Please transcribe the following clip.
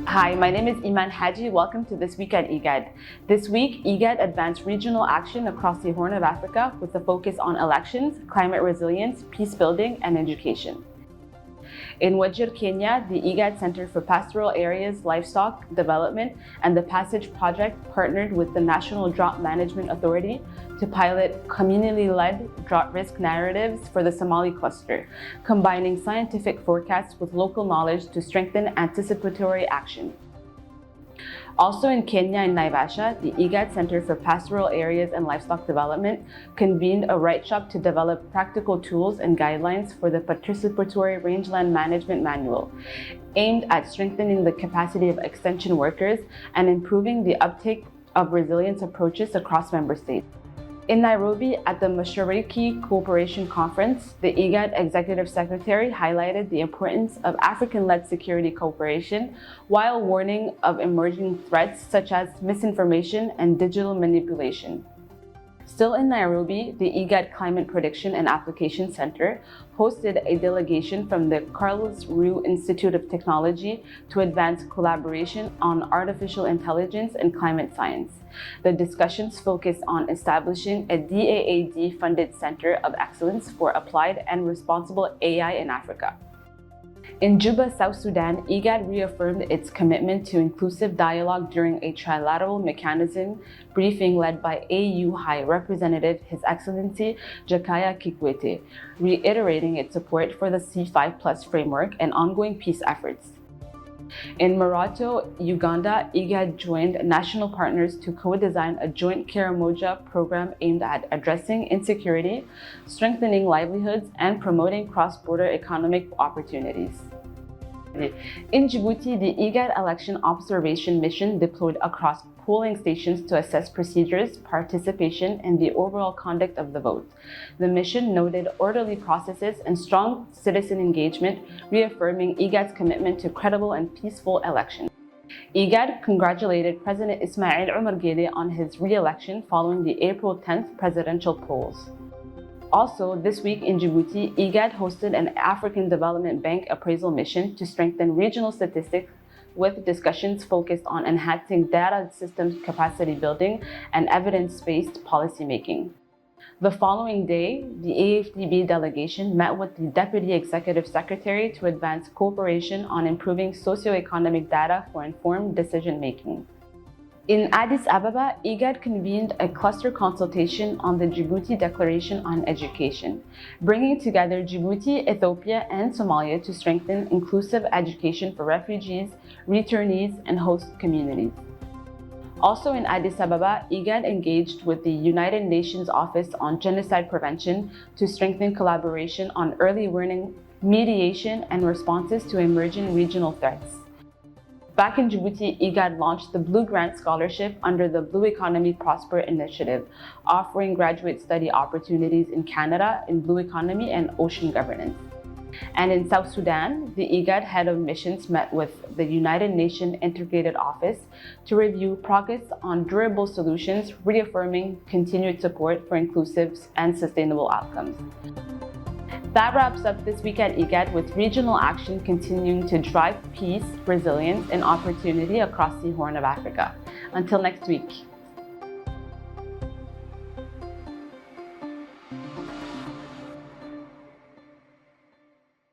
Hi, my name is Iman Haji. Welcome to This Week at IGAD. This week, IGAD advanced regional action across the Horn of Africa with a focus on elections, climate resilience, peace building, and education. In Wajir, Kenya, the IGAD Centre for Pastoral Areas, Livestock Development and the Passage Project partnered with the National Drought Management Authority to pilot community-led drought risk narratives for the Somali Cluster, combining scientific forecasts with local knowledge to strengthen anticipatory action. Also in Kenya and Naivasha, the IGAD Centre for Pastoral Areas and Livestock Development convened a write-up to develop practical tools and guidelines for the Participatory Rangeland Management Manual, aimed at strengthening the capacity of extension workers and improving the uptake of resilience approaches across member states. In Nairobi, at the Mashariki Cooperation Conference, the IGAD Executive Secretary highlighted the importance of African-led security cooperation while warning of emerging threats such as misinformation and digital manipulation. Still in Nairobi, the IGAD Climate Prediction and Application Center hosted a delegation from the Carlos Rue Institute of Technology to advance collaboration on artificial intelligence and climate science. The discussions focused on establishing a DAAD-funded Center of Excellence for Applied and Responsible AI in Africa. In Juba, South Sudan, IGAD reaffirmed its commitment to inclusive dialogue during a trilateral mechanism briefing led by AU High Representative His Excellency Jakaya Kikwete, reiterating its support for the C5+ framework and ongoing peace efforts. In Marato, Uganda, IGAD joined national partners to co-design a joint Karamoja program aimed at addressing insecurity, strengthening livelihoods, and promoting cross-border economic opportunities. In Djibouti, the IGAD Election Observation Mission deployed across polling stations to assess procedures, participation, and the overall conduct of the vote. The mission noted orderly processes and strong citizen engagement, reaffirming IGAD's commitment to credible and peaceful elections. IGAD congratulated President Ismail Omar Guelleh on his re-election following the April 10th presidential polls. Also, this week in Djibouti, IGAD hosted an African Development Bank appraisal mission to strengthen regional statistics with discussions focused on enhancing data systems capacity building and evidence-based policymaking. The following day, the AFDB delegation met with the Deputy Executive Secretary to advance cooperation on improving socioeconomic data for informed decision-making. In Addis Ababa, IGAD convened a cluster consultation on the Djibouti Declaration on Education, bringing together Djibouti, Ethiopia, and Somalia to strengthen inclusive education for refugees, returnees, and host communities. Also in Addis Ababa, IGAD engaged with the United Nations Office on Genocide Prevention to strengthen collaboration on early warning, mediation, and responses to emerging regional threats. Back in Djibouti, IGAD launched the Blue Grant Scholarship under the Blue Economy Prosper Initiative, offering graduate study opportunities in Canada in Blue Economy and Ocean Governance. And in South Sudan, the IGAD Head of Missions met with the United Nations Integrated Office to review progress on durable solutions, reaffirming continued support for inclusive and sustainable outcomes. That wraps up This Week at IGAD, with regional action continuing to drive peace, resilience, and opportunity across the Horn of Africa. Until next week.